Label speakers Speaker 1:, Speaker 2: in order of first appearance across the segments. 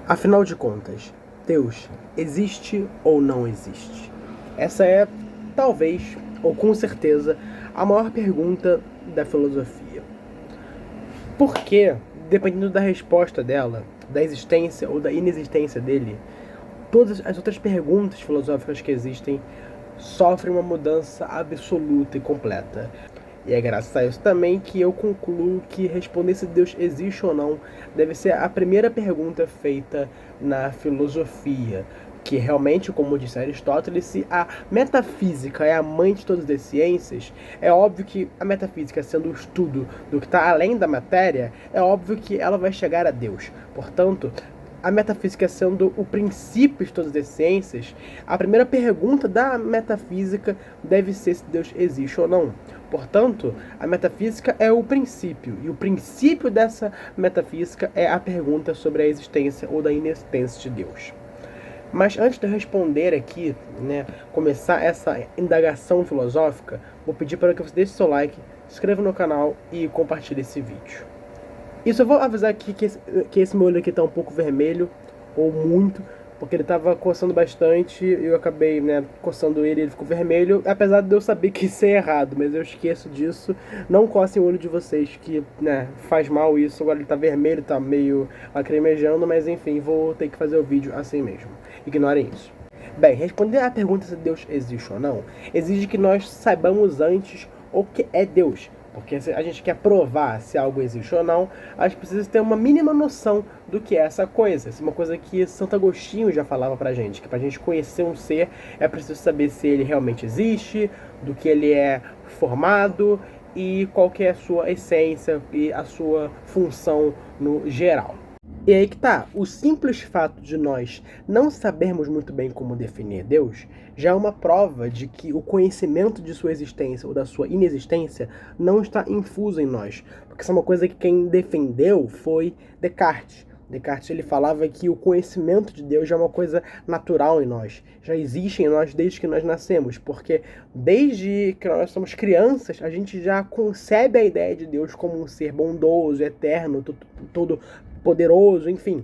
Speaker 1: Afinal de contas, Deus existe ou não existe? Essa é, talvez, ou com certeza, a maior pergunta da filosofia. Porque, dependendo da resposta dela, da existência ou da inexistência dele, todas as outras perguntas filosóficas que existem sofrem uma mudança absoluta e completa. E é graças a isso também que eu concluo que responder se Deus existe ou não deve ser a primeira pergunta feita na filosofia. Que realmente, como disse Aristóteles, se a metafísica é a mãe de todas as ciências, é óbvio que a metafísica, sendo o estudo do que está além da matéria, é óbvio que ela vai chegar a Deus. Portanto, a metafísica sendo o princípio de todas as ciências, a primeira pergunta da metafísica deve ser se Deus existe ou não. Portanto, a metafísica é o princípio, e o princípio dessa metafísica é a pergunta sobre a existência ou da inexistência de Deus. Mas antes de eu responder aqui, começar essa indagação filosófica, vou pedir para que você deixe seu like, se inscreva no canal e compartilhe esse vídeo. Isso eu vou avisar aqui que esse meu olho aqui tá um pouco vermelho, ou muito, porque ele tava coçando bastante e eu acabei, coçando ele e ele ficou vermelho, apesar de eu saber que isso é errado, mas eu esqueço disso. Não coçem o olho de vocês, que, faz mal isso. Agora ele tá vermelho, tá meio lacrimejando, mas enfim, vou ter que fazer o vídeo assim mesmo. Ignorem isso. Bem, responder à pergunta se Deus existe ou não, exige que nós saibamos antes o que é Deus. Porque se a gente quer provar se algo existe ou não, a gente precisa ter uma mínima noção do que é essa coisa. Essa é uma coisa que Santo Agostinho já falava pra gente, que pra gente conhecer um ser é preciso saber se ele realmente existe, do que ele é formado e qual que é a sua essência e a sua função no geral. E aí que tá, o simples fato de nós não sabermos muito bem como definir Deus já é uma prova de que o conhecimento de sua existência ou da sua inexistência não está infuso em nós. Porque isso é uma coisa que quem defendeu foi Descartes. Descartes ele falava que o conhecimento de Deus já é uma coisa natural em nós, já existe em nós desde que nós nascemos, porque desde que nós somos crianças, a gente já concebe a ideia de Deus como um ser bondoso, eterno, todo poderoso, enfim.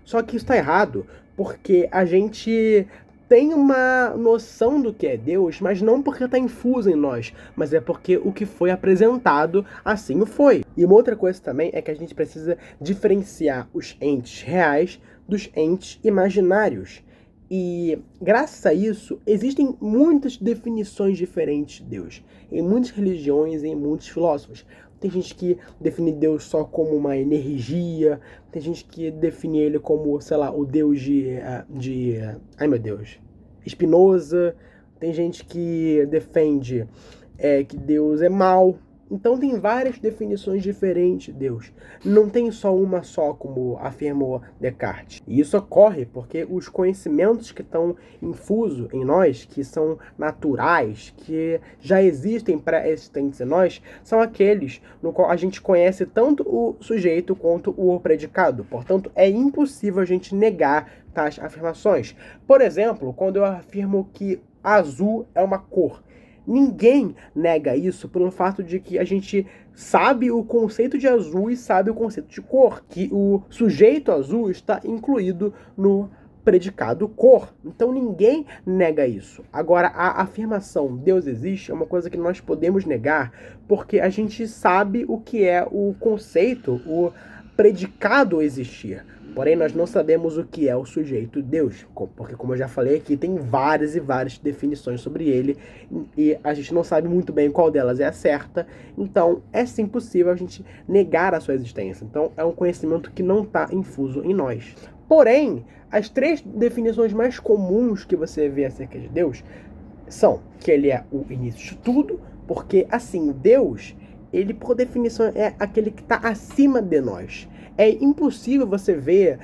Speaker 1: Só que isso está errado, porque a gente tem uma noção do que é Deus, mas não porque está infuso em nós, mas é porque o que foi apresentado assim o foi. E uma outra coisa também é que a gente precisa diferenciar os entes reais dos entes imaginários. E graças a isso, existem muitas definições diferentes de Deus, em muitas religiões e em muitos filósofos. Tem gente que define Deus só como uma energia, tem gente que define ele como, sei lá, o Deus ai meu Deus, Spinoza, tem gente que defende que Deus é mau. Então tem várias definições diferentes de Deus. Não tem só uma só, como afirmou Descartes. E isso ocorre porque os conhecimentos que estão infusos em nós, que são naturais, que já existem pré-existentes em nós, são aqueles no qual a gente conhece tanto o sujeito quanto o predicado. Portanto, é impossível a gente negar tais afirmações. Por exemplo, quando eu afirmo que azul é uma cor, ninguém nega isso pelo fato de que a gente sabe o conceito de azul e sabe o conceito de cor, que o sujeito azul está incluído no predicado cor. Então ninguém nega isso. Agora, a afirmação Deus existe é uma coisa que nós podemos negar porque a gente sabe o que é o conceito, o predicado existir. Porém, nós não sabemos o que é o sujeito Deus, porque, como eu já falei aqui, tem várias e várias definições sobre ele, e a gente não sabe muito bem qual delas é a certa, então é sim possível a gente negar a sua existência. Então, é um conhecimento que não está infuso em nós. Porém, as três definições mais comuns que você vê acerca de Deus são que ele é o início de tudo, porque, assim, Deus, ele, por definição, é aquele que está acima de nós. É impossível você ver,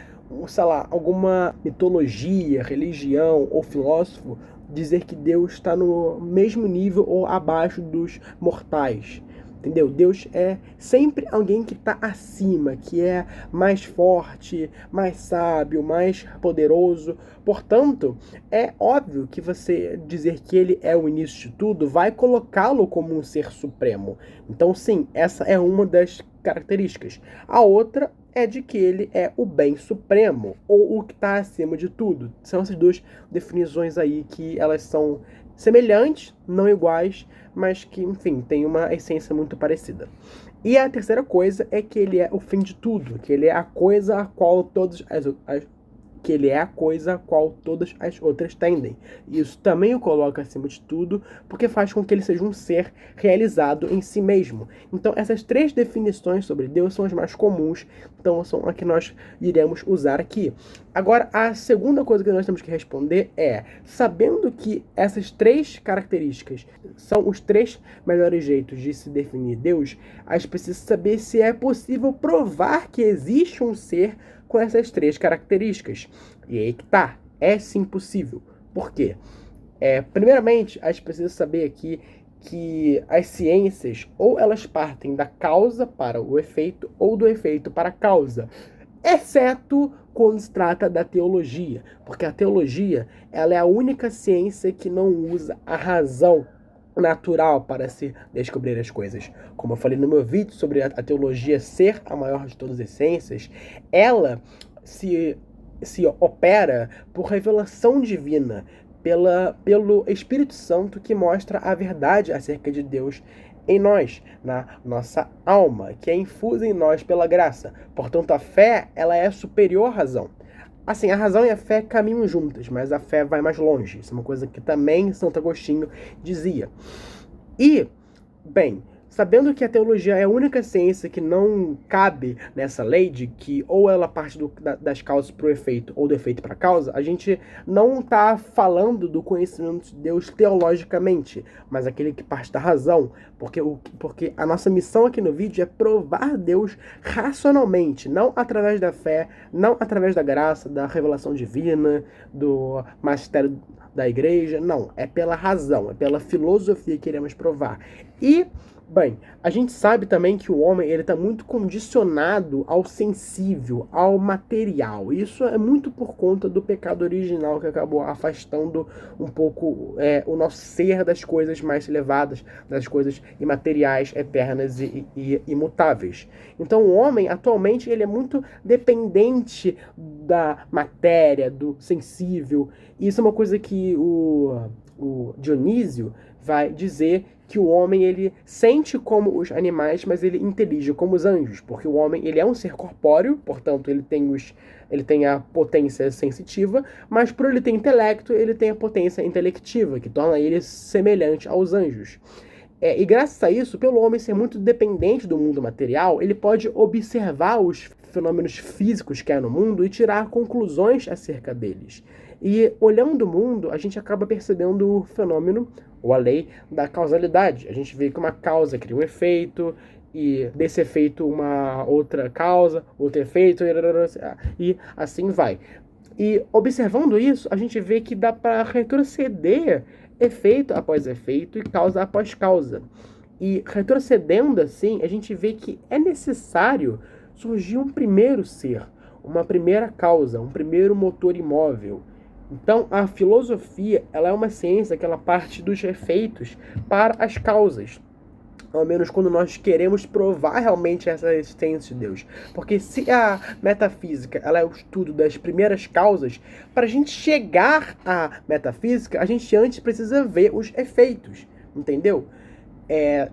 Speaker 1: sei lá, alguma mitologia, religião ou filósofo dizer que Deus está no mesmo nível ou abaixo dos mortais. Entendeu? Deus é sempre alguém que está acima, que é mais forte, mais sábio, mais poderoso. Portanto, é óbvio que você dizer que ele é o início de tudo vai colocá-lo como um ser supremo. Então, sim, essa é uma das características. A outra é de que ele é o bem supremo, ou o que está acima de tudo. São essas duas definições aí que elas são semelhantes, não iguais, mas que, enfim, têm uma essência muito parecida. E a terceira coisa é que ele é o fim de tudo, que ele é a coisa a qual que ele é a coisa a qual todas as outras tendem. E isso também o coloca acima de tudo, porque faz com que ele seja um ser realizado em si mesmo. Então, essas três definições sobre Deus são as mais comuns, então são as que nós iremos usar aqui. Agora, a segunda coisa que nós temos que responder é, sabendo que essas três características são os três melhores jeitos de se definir Deus, a gente precisa saber se é possível provar que existe um ser com essas três características. E aí que tá, é sim possível. Por quê? Primeiramente, a gente precisa saber aqui que as ciências, ou elas partem da causa para o efeito, ou do efeito para a causa. Exceto quando se trata da teologia, porque a teologia ela é a única ciência que não usa a razão natural para se descobrir as coisas. Como eu falei no meu vídeo sobre a teologia ser a maior de todas as ciências, ela se opera por revelação divina, pelo Espírito Santo que mostra a verdade acerca de Deus em nós, na nossa alma, que é infusa em nós pela graça. Portanto, a fé ela é superior à razão. Assim, a razão e a fé caminham juntas, mas a fé vai mais longe. Isso é uma coisa que também Santo Agostinho dizia. E, bem, sabendo que a teologia é a única ciência que não cabe nessa lei de que ou ela parte das causas para o efeito ou do efeito para a causa, a gente não está falando do conhecimento de Deus teologicamente, mas aquele que parte da razão, porque a nossa missão aqui no vídeo é provar Deus racionalmente, não através da fé, não através da graça, da revelação divina, do magistério da igreja, não, é pela razão, é pela filosofia que iremos provar. E, bem, a gente sabe também que o homem ele está muito condicionado ao sensível, ao material. Isso é muito por conta do pecado original que acabou afastando um pouco o nosso ser das coisas mais elevadas, das coisas imateriais, eternas e imutáveis. Então o homem, atualmente, ele é muito dependente da matéria, do sensível. E isso é uma coisa que o Dionísio vai dizer que o homem ele sente como os animais, mas ele intelige como os anjos, porque o homem ele é um ser corpóreo, portanto ele tem a potência sensitiva, mas por ele ter intelecto, ele tem a potência intelectiva, que torna ele semelhante aos anjos. E graças a isso, pelo homem ser muito dependente do mundo material, ele pode observar os fenômenos físicos que há no mundo e tirar conclusões acerca deles. E olhando o mundo, a gente acaba percebendo o fenômeno, ou a lei, da causalidade. A gente vê que uma causa cria um efeito, e desse efeito uma outra causa, outro efeito, e assim vai. E observando isso, a gente vê que dá para retroceder efeito após efeito e causa após causa. E retrocedendo assim, a gente vê que é necessário surgir um primeiro ser, uma primeira causa, um primeiro motor imóvel. Então, a filosofia ela é uma ciência que ela parte dos efeitos para as causas. Ao menos quando nós queremos provar realmente essa existência de Deus. Porque se a metafísica ela é o estudo das primeiras causas, para a gente chegar à metafísica, a gente antes precisa ver os efeitos, entendeu?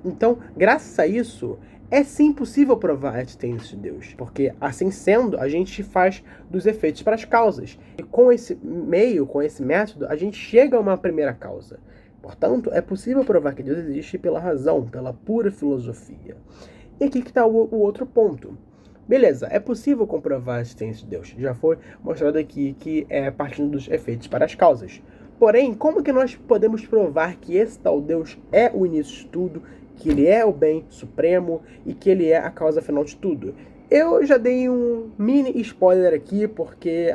Speaker 1: Então, graças a isso, é sim possível provar a existência de Deus. Porque, assim sendo, a gente faz dos efeitos para as causas. E com esse meio, com esse método, a gente chega a uma primeira causa. Portanto, é possível provar que Deus existe pela razão, pela pura filosofia. E aqui que está o outro ponto. Beleza, é possível comprovar a existência de Deus. Já foi mostrado aqui que é partindo dos efeitos para as causas. Porém, como que nós podemos provar que esse tal Deus é o início de tudo, que ele é o bem supremo e que ele é a causa final de tudo? Eu já dei um mini spoiler aqui, porque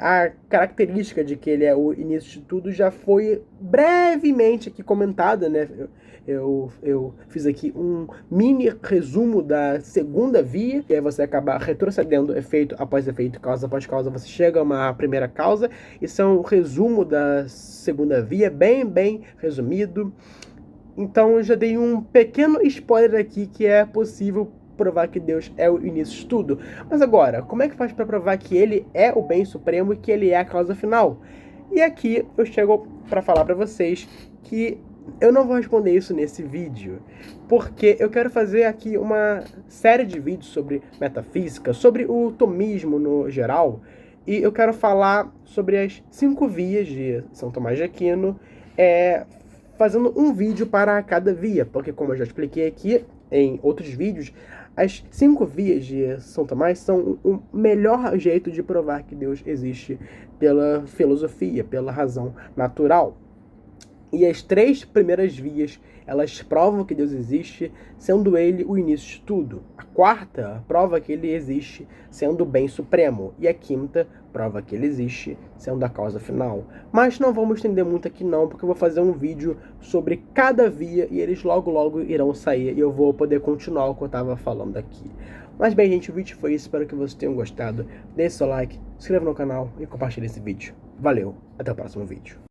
Speaker 1: a característica de que ele é o início de tudo já foi brevemente aqui comentada, né? Eu fiz aqui um mini resumo da segunda via, e aí você acaba retrocedendo efeito após efeito, causa após causa, você chega a uma primeira causa. Isso é um resumo da segunda via, bem resumido. Então eu já dei um pequeno spoiler aqui que é possível provar que Deus é o início de tudo. Mas agora, como é que faz para provar que ele é o bem supremo e que ele é a causa final? E aqui eu chego para falar para vocês que eu não vou responder isso nesse vídeo, porque eu quero fazer aqui uma série de vídeos sobre metafísica, sobre o tomismo no geral, e eu quero falar sobre as 5 vias de São Tomás de Aquino, fazendo um vídeo para cada via, porque como eu já expliquei aqui em outros vídeos, as 5 vias de São Tomás são o melhor jeito de provar que Deus existe pela filosofia, pela razão natural. E as 3 primeiras vias, elas provam que Deus existe, sendo ele o início de tudo. A 4ª prova que ele existe, sendo o bem supremo. E a 5ª prova que ele existe, sendo a causa final. Mas não vamos estender muito aqui não, porque eu vou fazer um vídeo sobre cada via e eles logo irão sair e eu vou poder continuar o que eu estava falando aqui. Mas bem, gente, o vídeo foi isso. Espero que vocês tenham gostado. Deixe seu like, se inscreva no canal e compartilhe esse vídeo. Valeu, até o próximo vídeo.